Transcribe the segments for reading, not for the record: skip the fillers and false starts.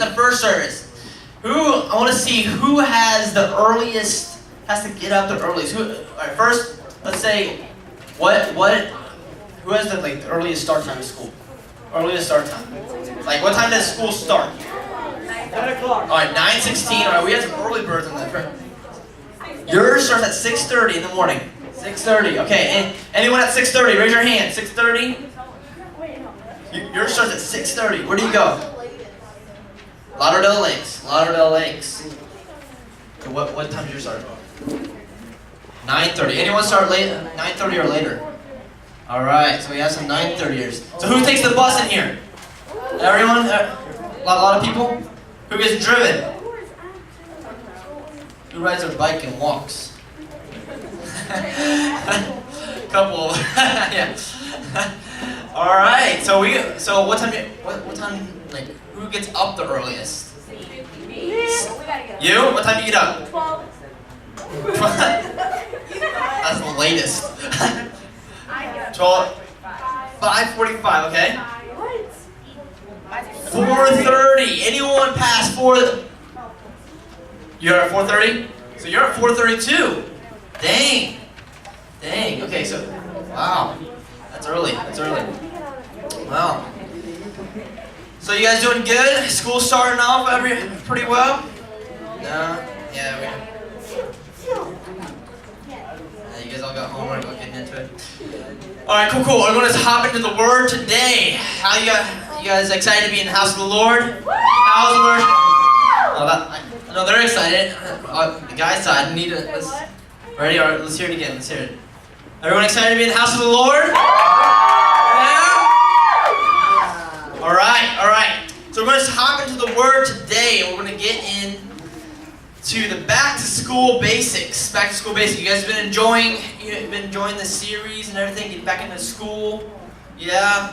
in the first service? I want to see who has the earliest, has to get up the earliest. All right, first, let's say, who has the earliest start time of school? Earliest start time. Like, what time does school start? 9 o'clock. All right, 9:16. All right, we have some early birds in there. Yours starts at 6:30 in the morning. 6:30. Okay, and anyone at 6:30? Raise your hand. 6:30. Yours starts at 6:30. Where do you go? Lauderdale Lakes. Lauderdale Lakes. Okay, what time does yours start? 9:30. Anyone start late? 9:30 or later? All right. So we have some 9:30ers. So who takes the bus in here? Everyone? A lot of people. Who gets driven? Who rides their bike and walks? Couple. Yeah. All right. So what time? What time? Like, who gets up the earliest? You? What time do you get up? 12. That's the latest. 12. 5:45. Okay. 4:30. Anyone past 4? You're at 4:30. So you're at 4:32. Dang. Okay. So, wow. That's early. Wow. So you guys doing good? School starting off pretty well? No? Yeah, you guys all got homework, I'll get into it. Alright, cool. We're going to hop into the Word today. How you guys excited to be in the house of the Lord? How's the Word? I know they're excited. The guy's side, ready? Alright, let's hear it again. Let's hear it. Everyone excited to be in the house of the Lord? Yeah? Alright. So we're going to hop into the Word today, and we're going to get into the back to school basics. Back to school basics. You guys have been enjoying this series and everything, getting back into school? Yeah?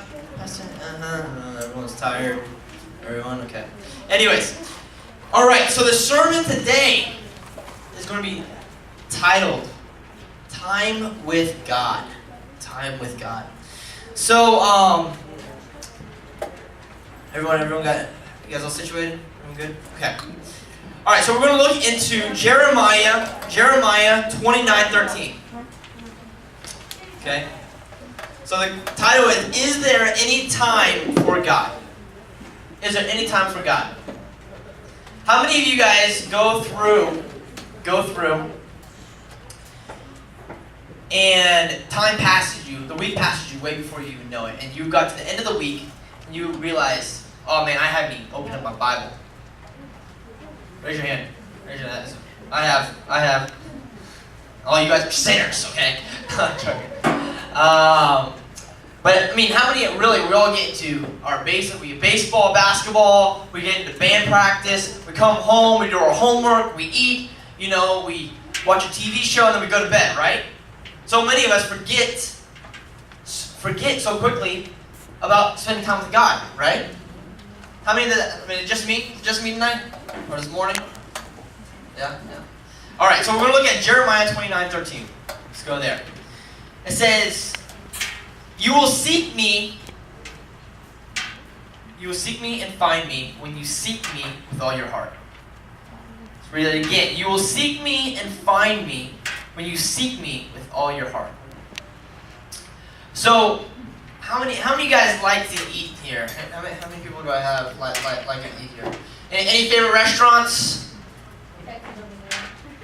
Everyone's tired. Everyone? Okay. Anyways. Alright, so the sermon today is going to be titled Time with God. Time with God. So, everyone got it? You guys all situated? Everyone good? Okay. Alright, so we're going to look into Jeremiah 29:13. Okay? So the title is there any time for God? Is there any time for God? How many of you guys go through, and time passes you, the week passes you way before you even know it, and you got to the end of the week, and you realize, oh man, I haven't even opened up my Bible. Raise your hand. I have. Oh, you guys are sinners, okay? I'm joking. But I mean, how many really, we all get into our basic, we get baseball, basketball, we get into band practice, we come home, we do our homework, we eat, we watch a TV show, and then we go to bed, right? So many of us forget so quickly about spending time with God, right? How many of that, just me tonight? Or this morning? Yeah. Alright, so we're going to look at Jeremiah 29:13. Let's go there. It says, You will seek me and find me when you seek me with all your heart. Let's read it again. You will seek me and find me when you seek me with all your heart. So, how many of you guys like to eat here? How many people do I have like to eat here? Any favorite restaurants?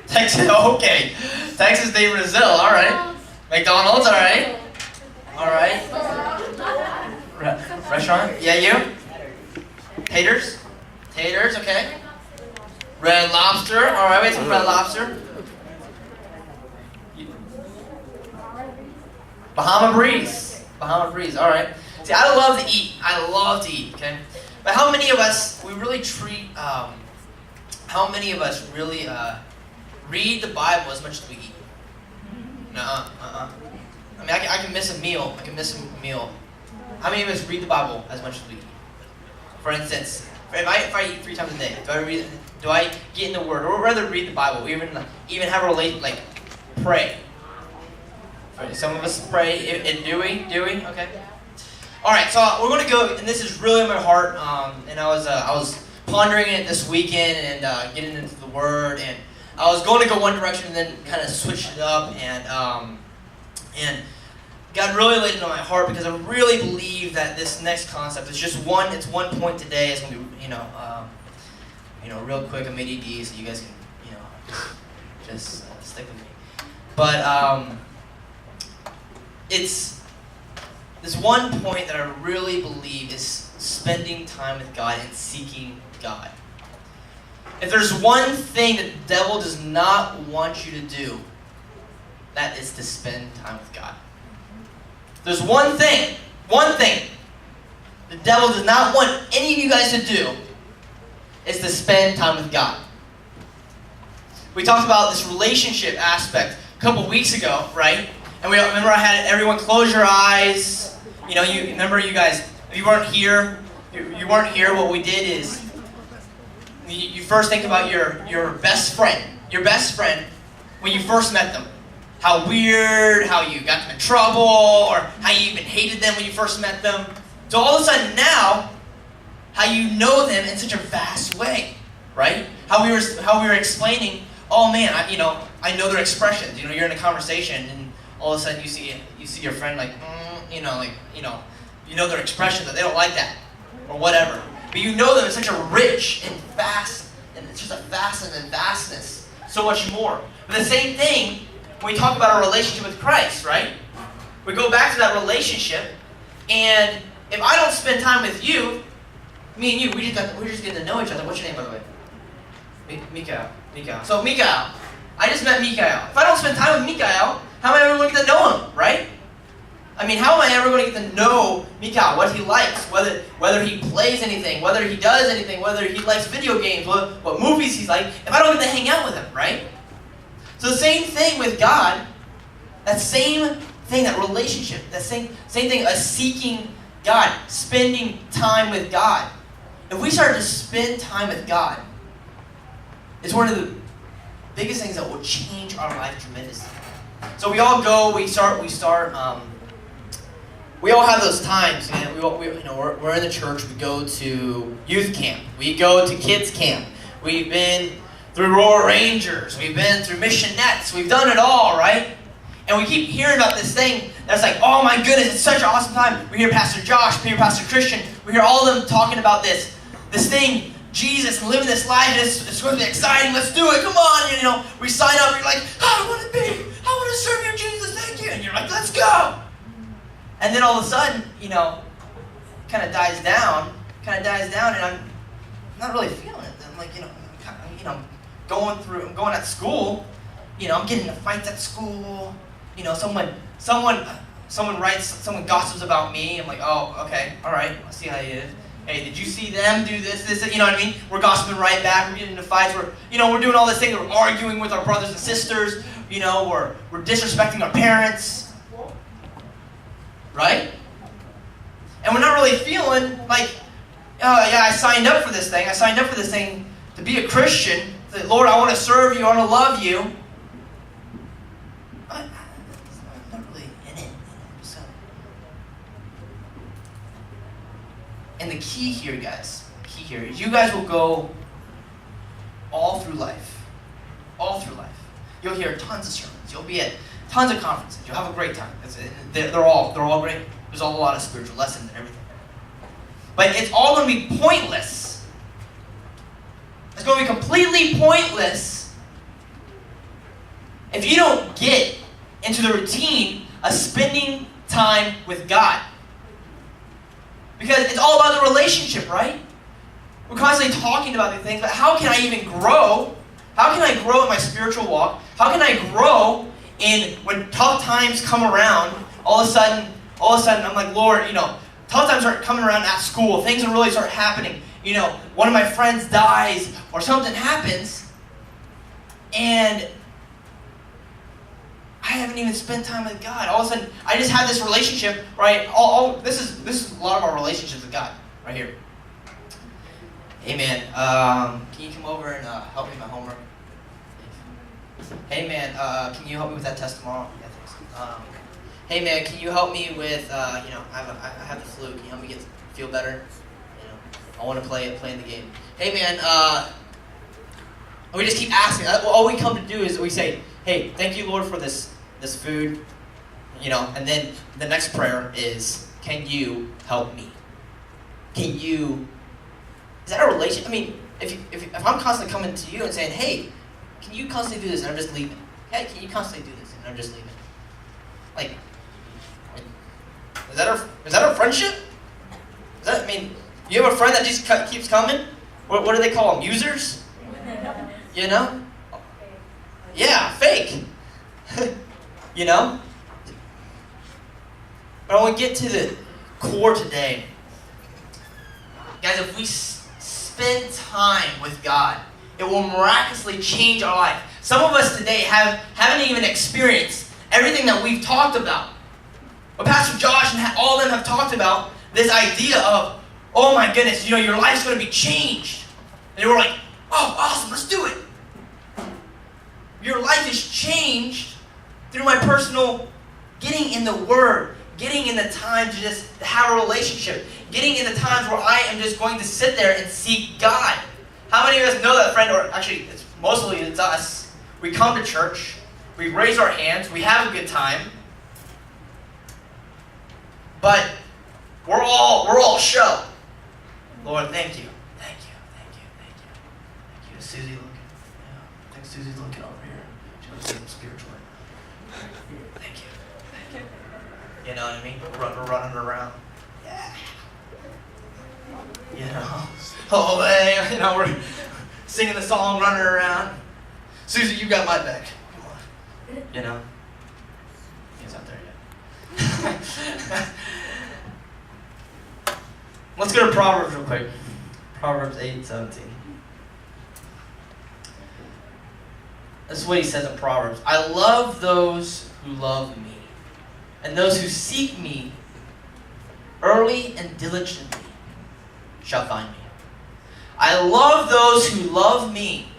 Texas, okay. Texas de Brazil, all right. McDonald's, all right. All right. Restaurant? Yeah, you? Taters, okay. Red Lobster, all right. We have some Red Lobster. Bahama Breeze, all right. See, I love to eat, okay? But how many of us, read the Bible as much as we eat? I mean, I can miss a meal. How many of us read the Bible as much as we eat? For instance, if I eat 3 times a day, do I get in the Word, or rather read the Bible, even have a relation, like pray? Some of us pray, and do we? Okay. All right, so we're going to go, and this is really in my heart. And I was pondering it this weekend and getting into the Word, and I was going to go one direction and then kind of switched it up, and God really laid it on my heart because I really believe that this next concept is just one. It's one point today. It's going to be real quick. I'm ADD, so you guys can just stick with me. But it's this one point that I really believe is spending time with God and seeking God. If there's one thing that the devil does not want you to do, that is to spend time with God. There's one thing the devil does not want any of you guys to do, is to spend time with God. We talked about this relationship aspect a couple weeks ago, right? And we remember I had everyone close your eyes. You remember, you guys, if you weren't here, what we did is you first think about your best friend. Your best friend when you first met them. How weird, how you got them in trouble, or how you even hated them when you first met them. So all of a sudden now, how you know them in such a vast way, right? How we were explaining, oh man, I know their expressions. You're in a conversation and all of a sudden you see your friend you know their expressions, that they don't like that or whatever. But you know them in such a rich and vast, and it's just a vastness and vastness, so much more. But the same thing when we talk about our relationship with Christ, right? We go back to that relationship, and if I don't spend time with you, me and you, we're just getting to know each other. What's your name, by the way? Mikael. So Mikael, I just met Mikael. If I don't spend time with Mikael, how am I ever going to get to know him, right? I mean, how am I ever going to get to know Mikael, what he likes, whether he plays anything, whether he does anything, whether he likes video games, what movies he's like, if I don't get to hang out with him, right? So the same thing with God, that same thing, that relationship, that same thing, seeking God, spending time with God. If we start to spend time with God, it's one of the biggest things that will change our life tremendously. So we all go, we all have those times, man. We're in the church, we go to youth camp, we go to kids camp, we've been through Royal Rangers, we've been through Missionettes, we've done it all, right? And we keep hearing about this thing that's like, oh my goodness, it's such an awesome time. We hear Pastor Josh, we hear Pastor Christian, we hear all of them talking about this thing, Jesus, and living this life, and it's going to be exciting, let's do it, come on, we sign up, you're like, I want to serve you, Jesus, thank you, and you're like, let's go. And then all of a sudden, kind of dies down, and I'm not really feeling it. I'm like, I'm going at school, I'm getting into fights at school, someone gossips about me. I'm like, oh, okay, all right, I'll see how he is. Hey, did you see them do this, you know what I mean? We're gossiping right back, we're getting into fights, we're doing all this thing, we're arguing with our brothers and sisters, we're disrespecting our parents, right? And we're not really feeling like, oh yeah, I signed up for this thing to be a Christian, that, Lord, I want to serve you, I want to love you. I'm not really in it. And the key here, guys, is you guys will go all through life. You'll hear tons of sermons. You'll be at tons of conferences. You'll have a great time. They're all great. There's a lot of spiritual lessons and everything. But it's all going to be pointless. It's going to be completely pointless if you don't get into the routine of spending time with God. Because it's all about the relationship, right? We're constantly talking about these things, but how can I even grow? How can I grow in my spiritual walk? How can I grow when tough times come around? All of a sudden, I'm like, Lord, tough times start coming around at school. Things will really start happening. One of my friends dies or something happens, and I haven't even spent time with God. All of a sudden, I just have this relationship, right? This is a lot of our relationships with God, right here. Hey man, can you come over and help me with my homework? Hey man, can you help me with that test tomorrow? Yeah, thanks. Hey man, can you help me with, I have the flu. Can you help me feel better? I want to play in the game. Hey man, we just keep asking. All we come to do is we say, hey, thank you, Lord, for this food, and then the next prayer is, can you help me? Is that a relation? I mean, if I'm constantly coming to you and saying, hey, can you constantly do this, and I'm just leaving. Hey, can you constantly do this, and I'm just leaving. Like, is that a friendship? You have a friend that just keeps coming? What do they call them? Users? Yeah, fake. But I want to get to the core today. Guys, if we spend time with God, it will miraculously change our life. Some of us today haven't even experienced everything that we've talked about. But Pastor Josh and all of them have talked about this idea of, oh my goodness, your life's going to be changed. And we're like, oh, awesome, let's do it. Your life is changed through my personal getting in the Word, getting in the time to just have a relationship, getting in the times where I am just going to sit there and seek God. How many of us know that friend, or actually, it's us. We come to church, we raise our hands, we have a good time, but we're all show. Lord, thank you. Thank you. Is Susie looking? Yeah, I think Susie's looking over here. She wants to see him spiritually. Thank you. You know what I mean? We're running around. Yeah. Oh, hey, we're singing the song, running around. Susie, you got my back. Come on. He's not there yet. Let's go to Proverbs real quick. Proverbs 8:17. This is what he says in Proverbs. I love those who love me, and those who seek me early and diligently shall find me. I love those who love me,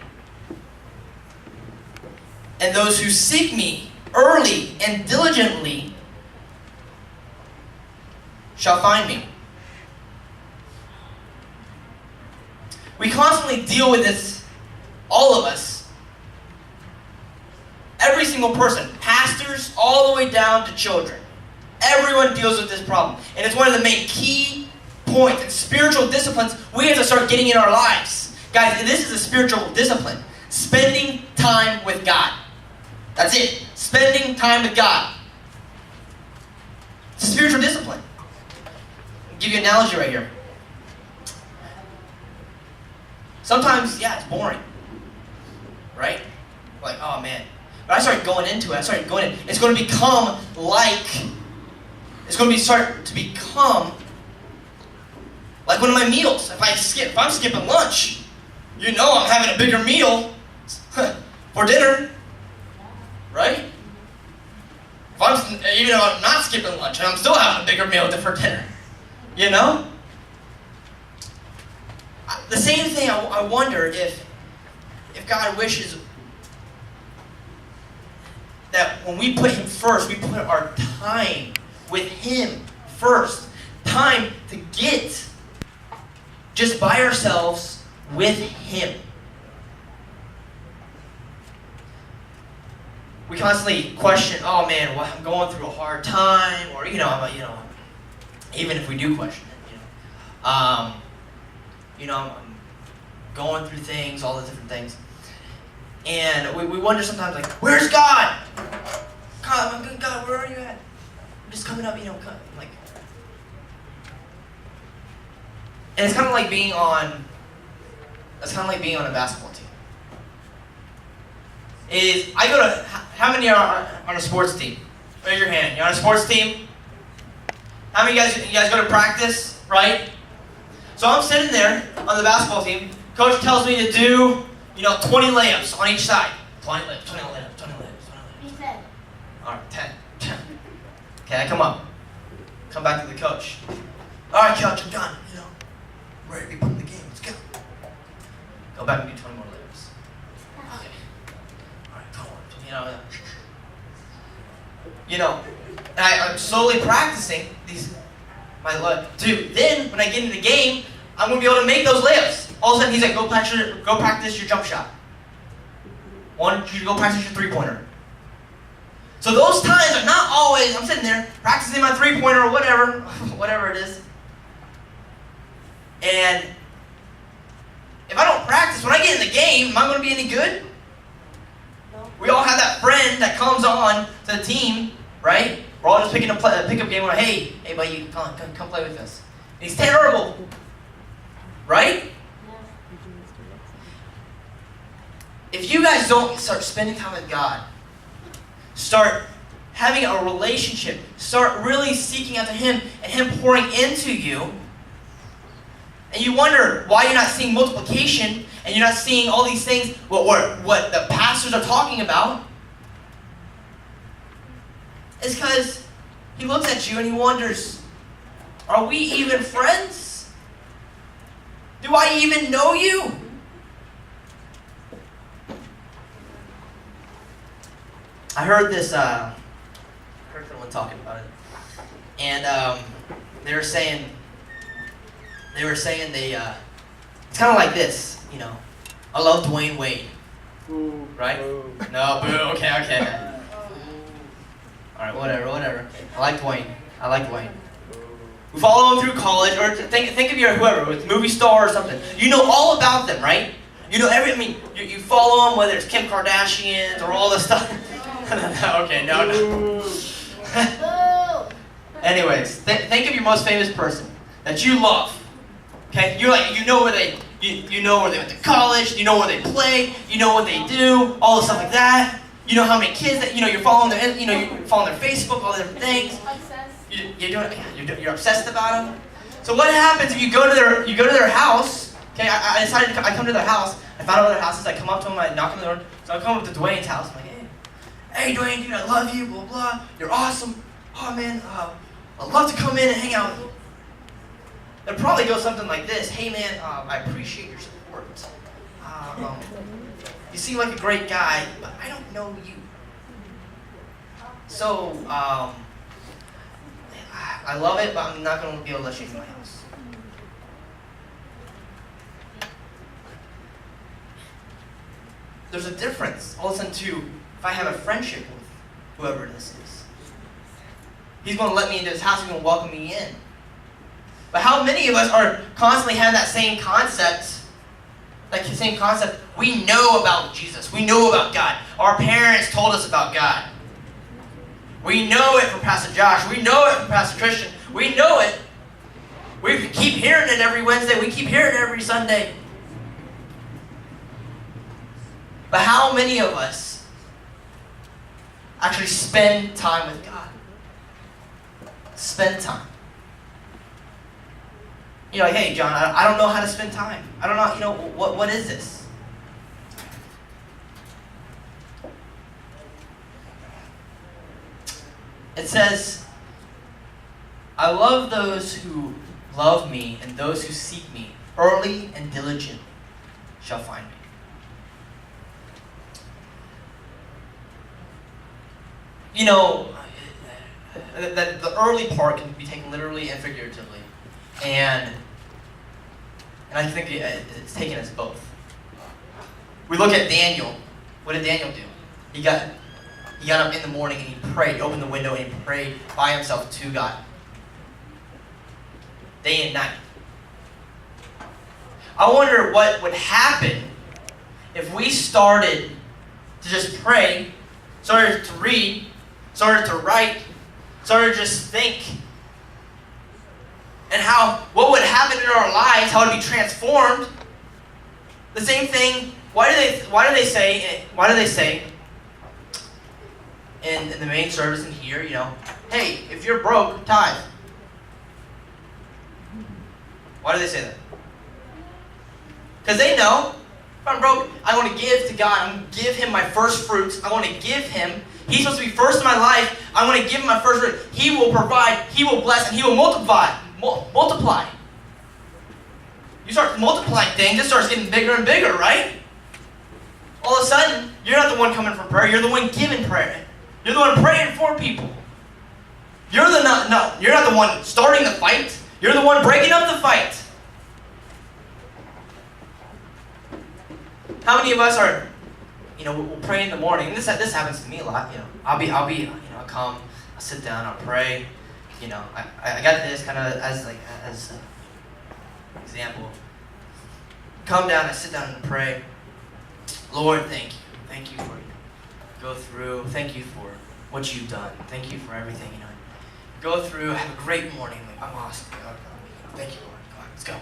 and those who seek me early and diligently shall find me. We constantly deal with this, all of us. Every single person, pastors all the way down to children. Everyone deals with this problem. And it's one of the main key points and spiritual disciplines we have to start getting in our lives. Guys, this is a spiritual discipline. Spending time with God. That's it. Spending time with God. It's a spiritual discipline. I'll give you an analogy right here. Sometimes, it's boring. Right? Like, oh man. But I started going into it. It's going to become like one of my meals. If I'm skipping lunch, I'm having a bigger meal for dinner. Right? Even though I'm not skipping lunch, and I'm still having a bigger meal for dinner. The same thing, I wonder if God wishes that when we put Him first, we put our time with Him first. Time to get just by ourselves with Him. We constantly question, oh man, well, I'm going through a hard time, or even if we do question it, I'm going through things, all the different things. And we wonder sometimes, like, where's God? God, where are you at? I'm just coming up, like. And it's kind of like being on a basketball team. How many are on a sports team? Raise your hand. You're on a sports team? How many of you guys go to practice, right? So I'm sitting there on the basketball team. Coach tells me to do, 20 layups on each side. 20 layups. He said. All right, 10. Okay, I come up. Come back to the coach. All right, coach, I'm done. Ready to be put in the game. Let's go. Go back and do 20 more layups. Okay. All right, go on. And I'm slowly practicing my then when I get into the game, I'm going to be able to make those layups. All of a sudden, he's like, go practice your jump shot. Want you to go practice your three-pointer. So those times are not always, I'm sitting there practicing my three-pointer or whatever, whatever it is. And if I don't practice, when I get in the game, am I going to be any good? No. We all have that friend that comes on to the team, right? We're all just picking a pickup game. We're like, hey, buddy, come play with us. And he's terrible, right? If you guys don't start spending time with God, start having a relationship, start really seeking after Him and Him pouring into you, and you wonder why you're not seeing multiplication and you're not seeing all these things, what the pastors are talking about, it's because He looks at you and He wonders, are we even friends? Do I even know you? I heard this, I heard someone talking about it, and they were saying it's kind of like this, you know. I love Dwayne Wade, right? No, boo. Okay. All right, whatever. I like Dwayne. We follow him through college, or think of your whoever, with movie star or something. You know all about them, right? You know you follow them, whether it's Kim Kardashian or all this stuff. Okay, no. Anyways, think of your most famous person that you love. Okay, you know where they went to college, you know where they play, you know what they do, all the stuff like that. You know how many kids that you're following you're following their Facebook, all the different things. You're obsessed about them. So what happens if you go to their house? Okay, I decided I come to their house. I found out their houses. I come up to them. I knock on the door. So I come up to Dwayne's house. I'm like, hey Dwayne, dude, I love you. Blah blah. You're awesome. Oh man, I'd love to come in and hang out with you. It'll probably go something like this. Hey man, I appreciate your support. You seem like a great guy, but I don't know you. So, I love it, but I'm not going to be able to let you in my house. There's a difference, all of a sudden, to if I have a friendship with whoever this is. He's going to let me into his house, he's going to welcome me in. But how many of us are constantly having that same concept? Like the same concept. We know about Jesus. We know about God. Our parents told us about God. We know it from Pastor Josh. We know it from Pastor Christian. We know it. We keep hearing it every Wednesday. We keep hearing it every Sunday. But how many of us actually spend time with God? Spend time. You're like, hey, John, I don't know how to spend time. I don't know, what is this? It says, I love those who love me, and those who seek me early and diligent shall find me. You know, that the early part can be taken literally and figuratively. And I think it's taken as both. We look at Daniel. What did Daniel do? He got up in the morning and he prayed, opened the window and he prayed by himself to God. Day and night. I wonder what would happen if we started to just pray, started to read, started to write, started to just think, and what would happen in our lives, how it would be transformed. The same thing. Why do they say in the main service in here, hey, if you're broke, tithe. Why do they say that? Because they know, if I'm broke, I want to give to God. I want to give Him my first fruits. I want to give Him. He's supposed to be first in my life. I want to give Him my first fruit. He will provide, He will bless, and He will multiply. You start multiplying things, it starts getting bigger and bigger, right? All of a sudden, you're not the one coming for prayer, you're the one giving prayer. You're the one praying for people. You're not the one starting the fight, you're the one breaking up the fight. How many of us are, we'll pray in the morning, and this happens to me a lot, I'll come, I'll sit down, I'll pray, I got this kind of as an example. Come down, I sit down and pray. Lord, thank you for go through, thank you for what you've done, thank you for everything, Go through, have a great morning, I'm awesome, thank you, Lord, come on, let's go.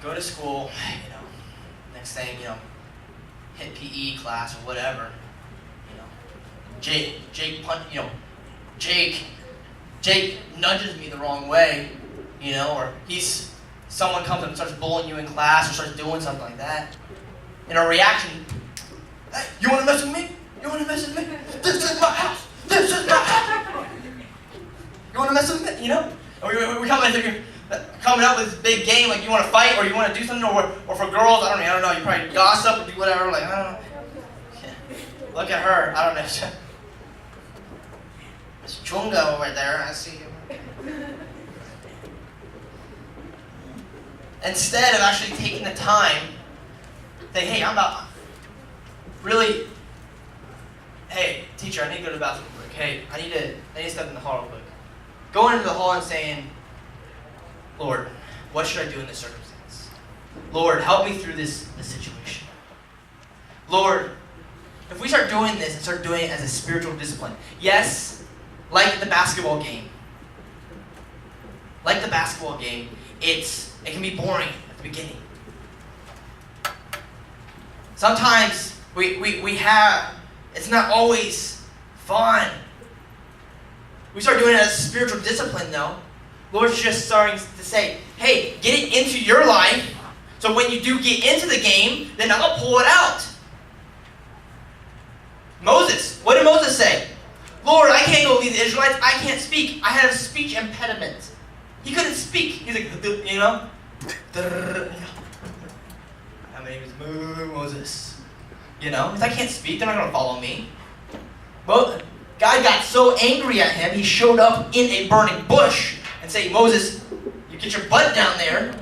Go to school, next thing, hit PE class or whatever, Jake nudges me the wrong way, or someone comes up and starts bullying you in class or starts doing something like that. And our reaction, hey, you want to mess with me? You want to mess with me? This is my house. This is my house. You want to mess with me? And we coming up with this big game, like you want to fight or you want to do something, or for girls, I don't know, you probably gossip or do whatever, like, I don't know. Look at her, I don't know. Miss Chunga over there, I see you. Instead of actually taking the time, say, hey, hey, teacher, I need to go to the bathroom real quick. Hey, I need to step in the hall real quick. Going into the hall and saying, Lord, what should I do in this circumstance? Lord, help me through this situation. Lord, if we start doing this and start doing it as a spiritual discipline, yes, like the basketball game. Like the basketball game, it can be boring at the beginning. Sometimes it's not always fun. We start doing it as a spiritual discipline though. Lord's just starting to say, hey, get it into your life, so when you do get into the game, then I'll pull it out. Moses, what did Moses say? Lord, I can't go lead the Israelites. I can't speak. I have a speech impediment. He couldn't speak. He's like, my name is Moses. He's like, I can't speak. They're not going to follow me. Well, God got so angry at him, he showed up in a burning bush and said, Moses, you get your butt down there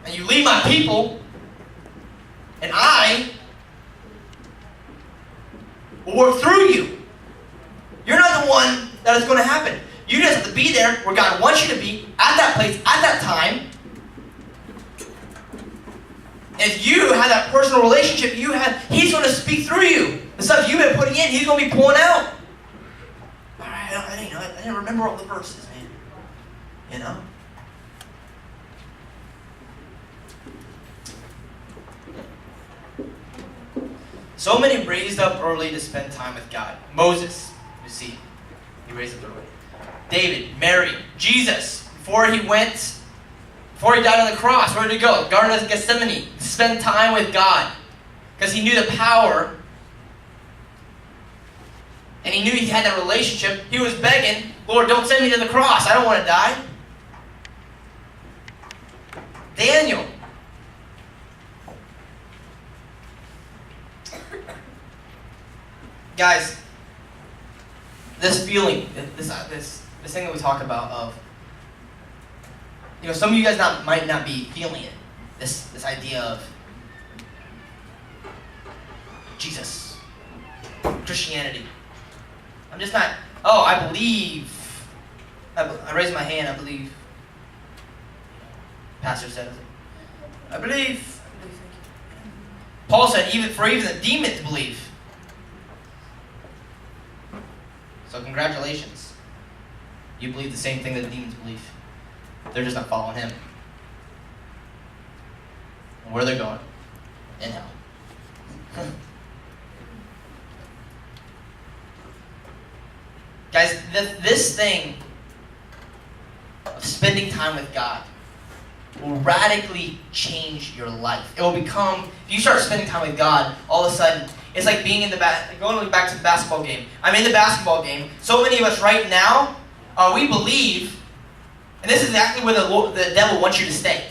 and you lead my people, and I will work through you. You're not the one that is going to happen. You just have to be there where God wants you to be, at that place, at that time. If you have that personal relationship He's going to speak through you. The stuff you've been putting in, He's going to be pulling out. All right, I didn't remember all the verses, man. So many raised up early to spend time with God. Moses, you see, he raised up early. David, Mary, Jesus, before he died on the cross, where did he go? Garden of Gethsemane, to spend time with God. Because he knew the power, and he knew he had that relationship. He was begging, Lord, don't send me to the cross. I don't want to die. Daniel. Guys, this feeling, this thing that we talk about of, some of you guys might not be feeling it. This idea of Jesus, Christianity. I'm just not, I believe. I raised my hand, I believe. Pastor said, I believe. Paul said, even the demons believe. So congratulations. You believe the same thing that the demons believe. They're just not following him. And where they're going? In hell. Guys, this thing of spending time with God will radically change your life. It will become, if you start spending time with God, all of a sudden, it's like being in going back to the basketball game. I'm in the basketball game. So many of us right now, we believe, and this is exactly where the devil wants you to stay.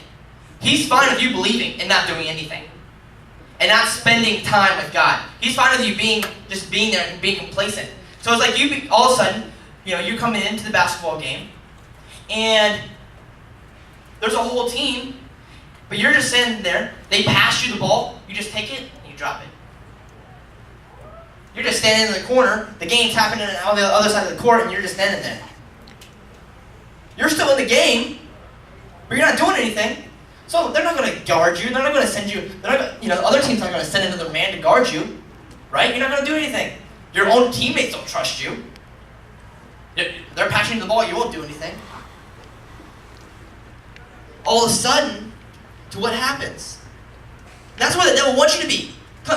He's fine with you believing and not doing anything. And not spending time with God. He's fine with you just being there and being complacent. So it's like all of a sudden, you're coming into the basketball game, and there's a whole team, But you're just standing there. They pass you the ball. You just take it and you drop it. You're just standing in the corner. The game's happening on the other side of the court, and you're just standing there. You're still in the game, but you're not doing anything. So they're not going to guard you. They're not going to send you. They're not. The other team's not going to send another man to guard you, right? You're not going to do anything. Your own teammates don't trust you. They're passing you the ball. You won't do anything. All of a sudden, to what happens? That's what the devil wants you to be.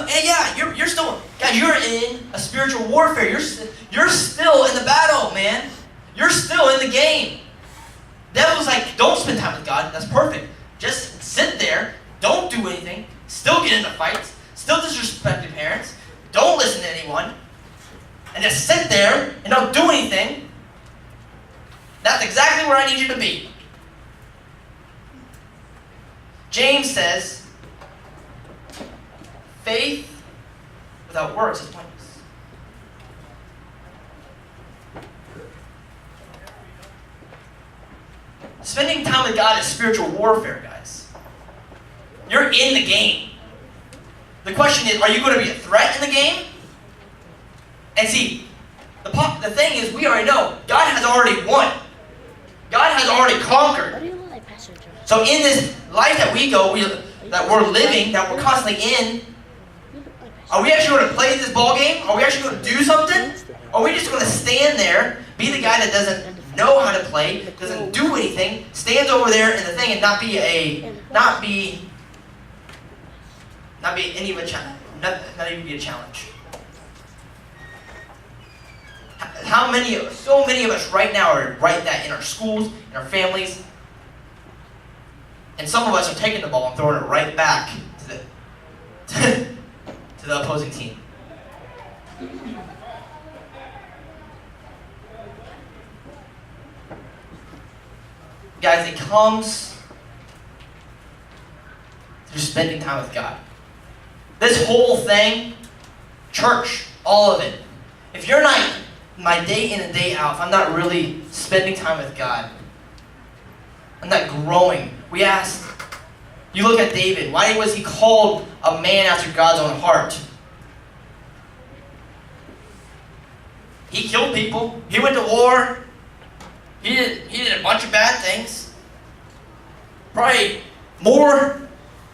Hey, yeah, you're still, guys, you're in a spiritual warfare. You're still in the battle, man. You're still in the game. Devil's like, don't spend time with God. That's perfect. Just sit there. Don't do anything. Still get into fights. Still disrespect your parents. Don't listen to anyone. And just sit there and don't do anything. That's exactly where I need you to be. James says, faith without works is pointless. Spending time with God is spiritual warfare, guys. You're in the game. The question is, are you going to be a threat in the game? And see, the thing is, we already know, God has already won. God has already conquered. So in this life that that we're living, that we're constantly in, are we actually going to play this ball game? Are we actually going to do something? Or are we just going to stand there, be the guy that doesn't know how to play, doesn't do anything, stands over there in the thing and not be any of a challenge, not even be a challenge? So many of us right now are right that in our schools, in our families, and some of us are taking the ball and throwing it right back to the opposing team. Guys, it comes through spending time with God. This whole thing, church, all of it. If you're not, my day in and day out, if I'm not really spending time with God, I'm not growing. We ask, you look at David, why was he called a man after God's own heart? He killed people. He went to war. He did a bunch of bad things. Probably more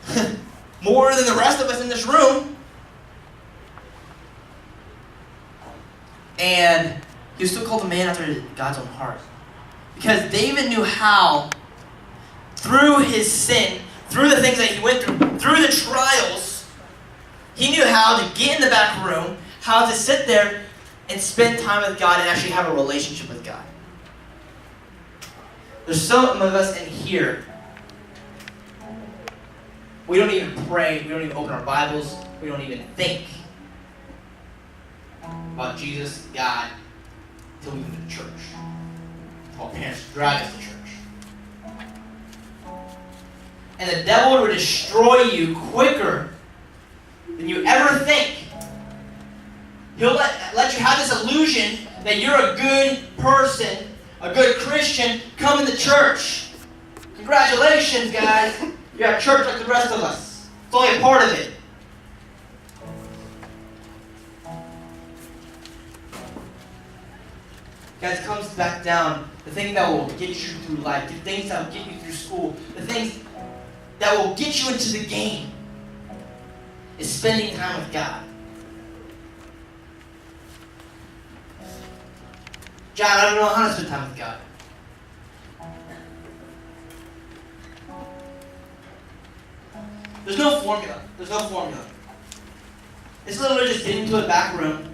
than the rest of us in this room. And he was still called a man after God's own heart. Because David knew how, through his sin, through the things that he went through the trials, he knew how to get in the back room, how to sit there and spend time with God and actually have a relationship with God. There's some of us in here, we don't even pray, we don't even open our Bibles, we don't even think about Jesus, God, until we go to church. Our parents drag us to church. And the devil will destroy you quicker than you ever think. He'll let you have this illusion that you're a good person, a good Christian, coming to church. Congratulations, guys. You're at church like the rest of us. It's only a part of it. Guys, it comes back down. The thing that will get you through life, the things that will get you through school, the things that will get you into the game is spending time with God. John, I don't know how to spend time with God. There's no formula. There's no formula. It's literally just getting into a back room,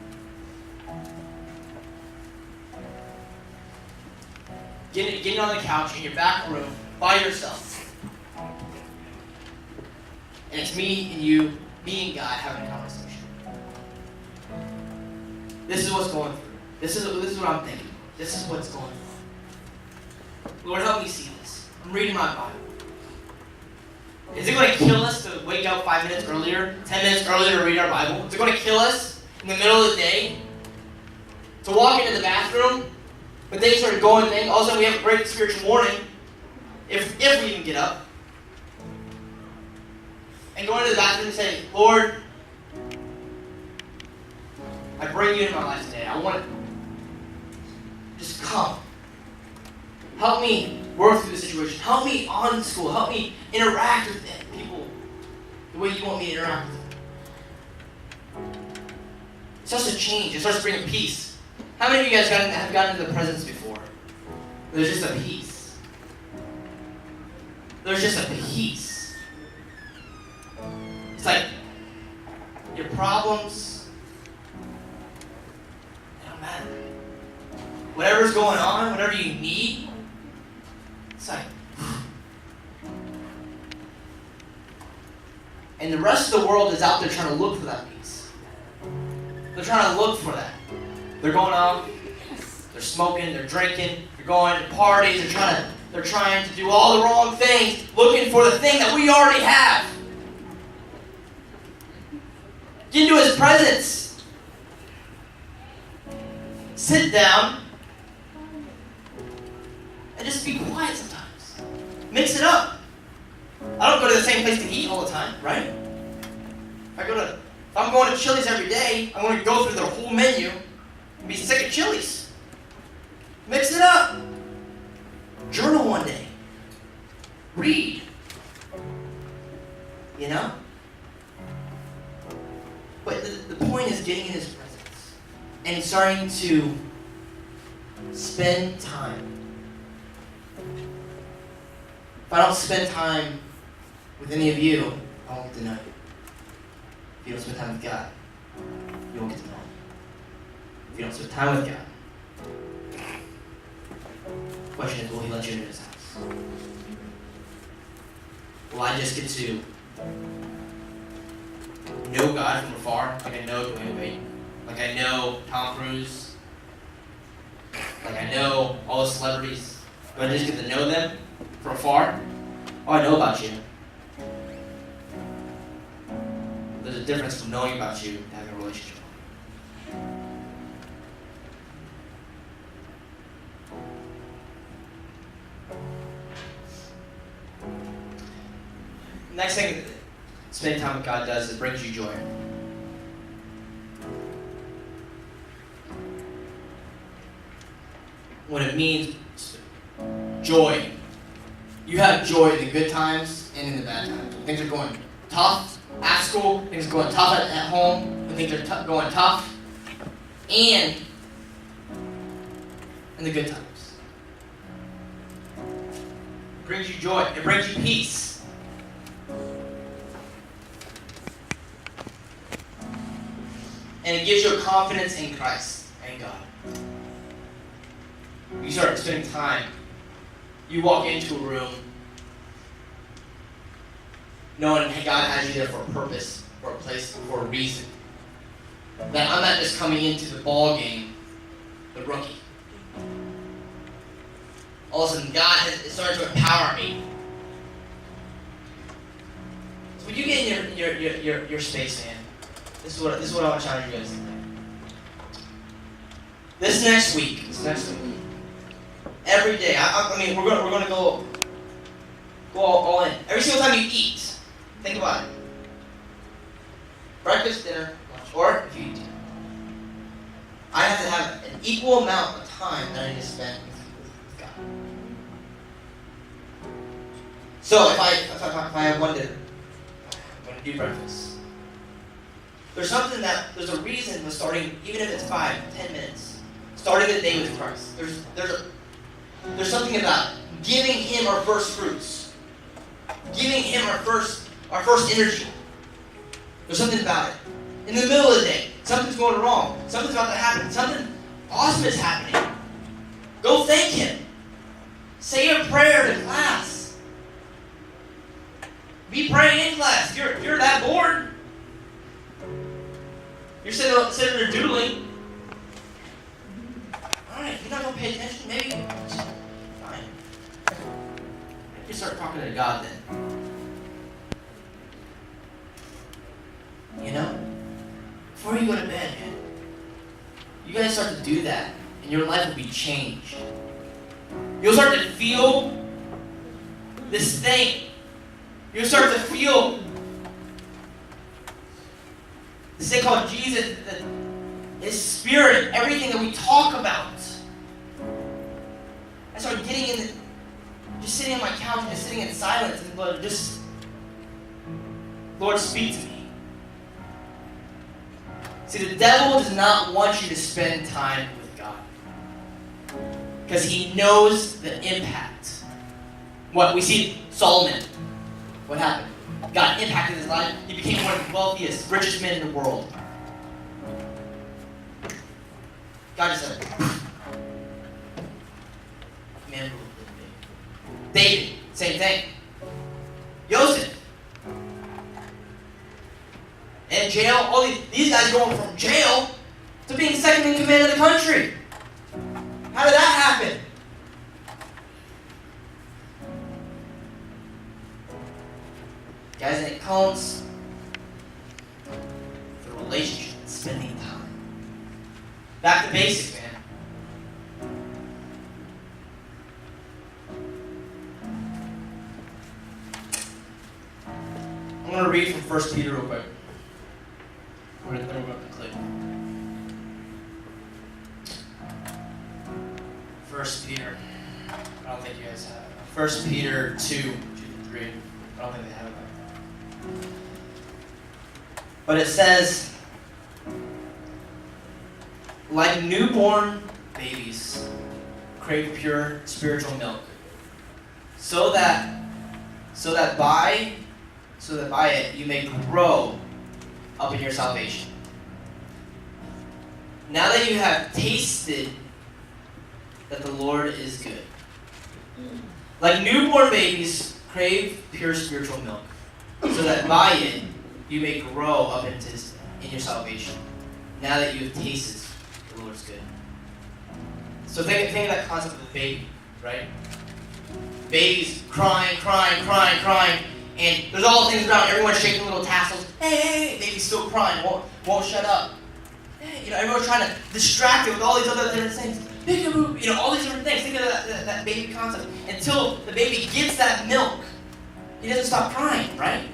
getting on the couch in your back room by yourself. And it's me and you, me and God having a conversation. This is what's going through. This is what I'm thinking. This is what's going on. Lord, help me see this. I'm reading my Bible. Is it going to kill us to wake up 5 minutes earlier, 10 minutes earlier to read our Bible? Is it going to kill us in the middle of the day to walk into the bathroom when things start going, all of a sudden we have a great spiritual morning, if we even get up? and going to the bathroom and saying, Lord, I bring you into my life today. I want to just come. Help me work through the situation. Help me on school. Help me interact with people the way you want me to interact with them. It starts to change. It starts to bring peace. How many of you guys have gotten into the presence before? There's just a peace. There's just a peace. It's like your problems, they don't matter. Whatever's going on, whatever you need, it's like, and the rest of the world is out there trying to look for that peace. They're trying to look for that. They're going out, they're smoking, they're drinking, they're going to parties, they're trying to do all the wrong things, looking for the thing that we already have. Get into His presence. Sit down and just be quiet sometimes. Mix it up. I don't go to the same place to eat all the time, right? If I'm going to Chili's every day, I'm going to go through their whole menu and be sick of Chili's. Mix it up. Journal one day. Read. You know? But the point is getting in His presence and starting to spend time. If I don't spend time with any of you, I won't get to know you. If you don't spend time with God, you won't get to know Him. If you don't spend time with God, the question is, will He let you into His house? Will I just get to know God from afar, like I know Dwayne Wade, like I know Tom Cruise, like I know all the celebrities, but I just get to know them from afar? Oh, I know about you. There's a difference from knowing about you and having a relationship. Next thing spending time with God does is it brings you joy. What it means, joy. You have joy in the good times and in the bad times. When things are going tough at school, things are going tough at home, when things are going tough, and in the good times. It brings you joy. It brings you peace. And it gives you a confidence in Christ and God. You start spending time. You walk into a room knowing that God has you there for a purpose, for a place, for a reason. That I'm not just coming into the ball game, the rookie. All of a sudden, God has started to empower me. So when you get in your space, man, this is what I want to challenge you guys today. This next week, every day. I mean, we're going to go all in. Every single time you eat, think about it. Breakfast, dinner, lunch, or if you eat dinner. I have to have an equal amount of time that I need to spend with God. So if I have one dinner, I'm going to do breakfast. There's a reason for starting, even if it's 5-10 minutes, starting the day with Christ. There's something about giving Him our first fruits, giving Him our first energy. There's something about it. In the middle of the day, something's going wrong. Something's about to happen. Something awesome is happening. Go thank Him. Say a prayer to class. Be praying in class. If you're that bored, you're sitting there doodling. Alright, if you're not going to pay attention, maybe fine. You start talking to God then. You know? Before you go to bed, man, you guys start to do that, and your life will be changed. You'll start to feel this thing. You'll start to feel This thing called Jesus, His Spirit, everything that we talk about. I started getting in, just sitting on my couch, just sitting in silence, and Lord, speak to me. See, the devil does not want you to spend time with God, because he knows the impact. What we see, Solomon. What happened? God impacted his life. He became one of the wealthiest, richest men in the world. God just said, man, David, same thing. Joseph. In jail, all these guys going from jail to being second in command of the country. How did that happen? Guys, and it comes through relationship and spending time. Back to basics, man. I'm going to read from 1 Peter real quick. Then we're going to conclude. 1 Peter. I don't think you guys have it. 1 Peter 2, 3. I don't think they have it. But it says, like newborn babies, crave pure spiritual milk, so that by it you may grow up in your salvation. Now that you have tasted that the Lord is good. Like newborn babies crave pure spiritual milk, so that by it you may grow up in your salvation. Now that you have tasted the Lord's good. So think of that concept of a baby, right? Babies crying, and there's all things around. Everyone's shaking little tassels. Hey, baby's still crying, won't shut up. Hey, everyone's trying to distract it with all these other different things. Peekaboo, all these different things. Think of that baby concept. Until the baby gets that milk, he doesn't stop crying, right?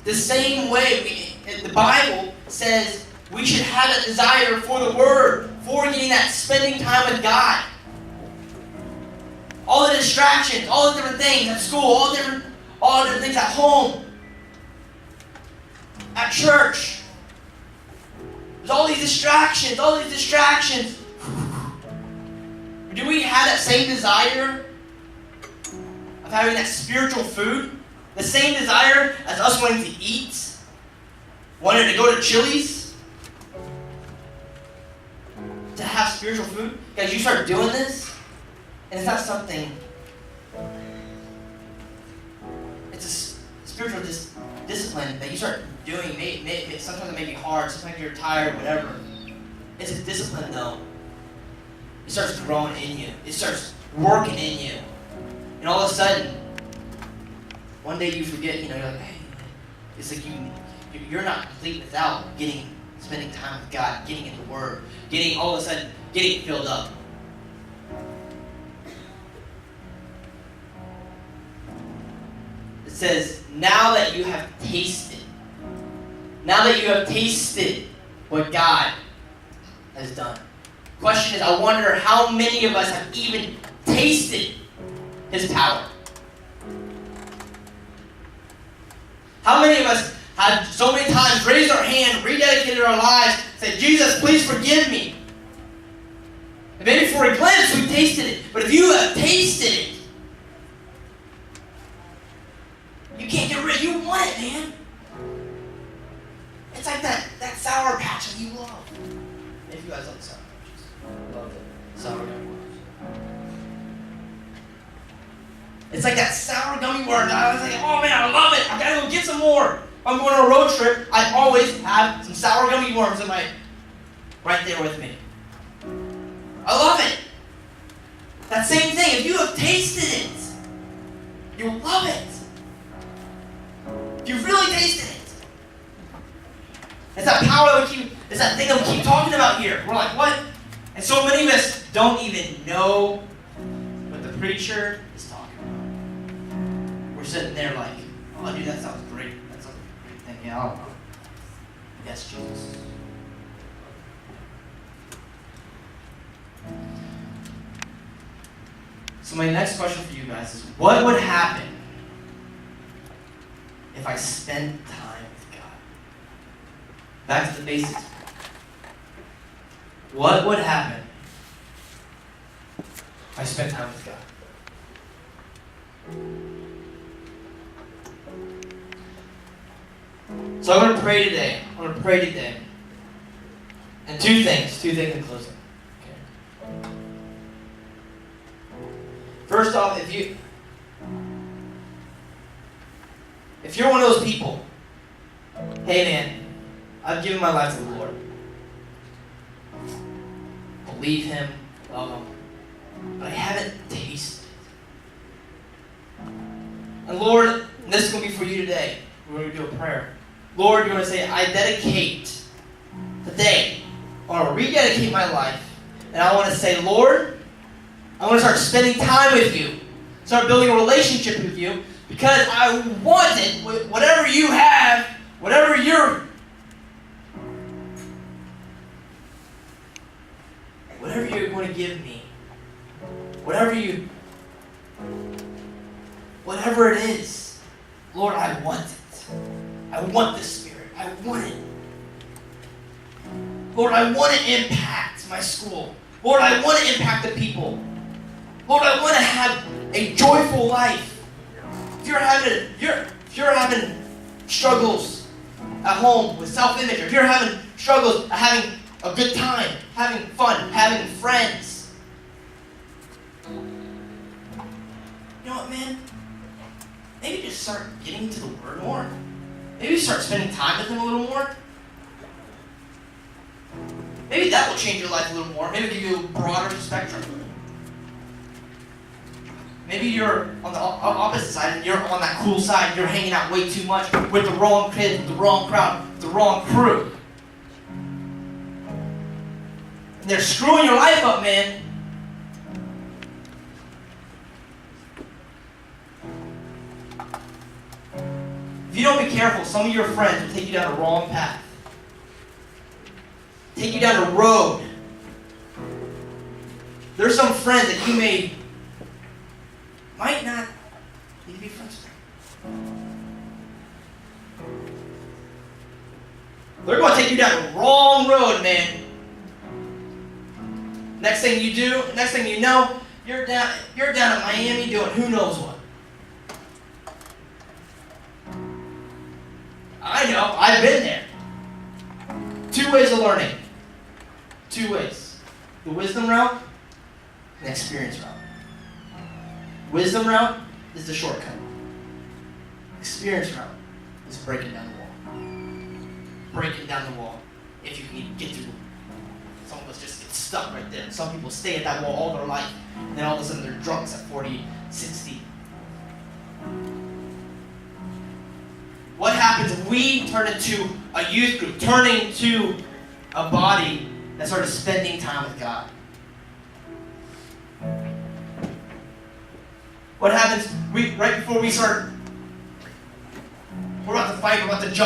The same way, the Bible says we should have a desire for the Word, for getting that spending time with God. All the distractions, all the different things at school, all the different things at home, at church. There's all these distractions. Do we have that same desire of having that spiritual food? The same desire as us wanting to eat? Wanting to go to Chili's? To have spiritual food? Guys, you start doing this, and it's not something... It's a spiritual discipline that you start doing. Sometimes it may be hard, sometimes you're tired, whatever. It's a discipline, though. It starts growing in you. It starts working in you. And all of a sudden, one day you forget, you're like, hey, it's like you're not complete without spending time with God, getting in the Word, all of a sudden, getting filled up. It says, now that you have tasted what God has done. Question is, I wonder how many of us have even tasted His power. How many of us have so many times raised our hand, rededicated our lives, said, Jesus, please forgive me. And maybe for a glimpse we tasted it. But if you have tasted it, you can't get rid of it. You want it, man. It's like that Sour Patch that you love. If you guys like Sour Patches. Love it. Sour Gummy Worms. It's like that sour gummy worm. I was like, oh man, I love it. I gotta go get some more. If I'm going on a road trip, I always have some sour gummy worms right there with me. I love it. That same thing. If you have tasted it, you'll love it. If you've really tasted it. It's that power that it's that thing that we keep talking about here. We're like, what? And so many of us don't even know what the preacher is talking about. We're sitting there like, oh dude, that sounds great. That sounds like a great thing. Yeah, I don't know. Yes, Jesus. So my next question for you guys is, what would happen if I spent time with God? Back to the basics. What would happen if I spent time with God? So I'm going to pray today. And two things in closing. Okay. First off, if you're one of those people, hey man, I've given my life to the Lord. Believe Him, love Him, but I haven't tasted it. And Lord, this is going to be for you today. We're going to do a prayer. Lord, you're going to say, I dedicate today. I want to rededicate my life. And I want to say, Lord, I want to start spending time with you. Start building a relationship with you. Because I want it. Whatever you have, whatever you're going to give me. Whatever it is. Lord, I want it. I want the Spirit. I want it. Lord, I want to impact my school. Lord, I want to impact the people. Lord, I want to have a joyful life. If you're having struggles at home with self-image, or if you're having struggles at having a good time, having fun, having friends, you know what, man? Maybe just start getting into the Word more. Maybe start spending time with Him a little more. Maybe that will change your life a little more. Maybe give you a broader spectrum. Maybe you're on the opposite side and you're on that cool side and you're hanging out way too much with the wrong kids, with the wrong crowd, with the wrong crew. And they're screwing your life up, man. If you don't be careful, some of your friends will take you down the wrong path. Take you down a road. There's some friends that you might not need to be friends with. They're going to take you down the wrong road, man. Next thing you know, you're down in Miami doing who knows what. I know, I've been there. 2 ways of learning. 2 ways. The wisdom route and the experience route. Wisdom route is the shortcut. Experience route is breaking down the wall. Breaking down the wall. If you can get through. Some of us just get stuck right there. Some people stay at that wall all their life. And then all of a sudden they're drunks at 40, 60. What happens if we turn into a youth group, turn into a body that started spending time with God? What happens right before we start, we're about to fight, we're about to jump.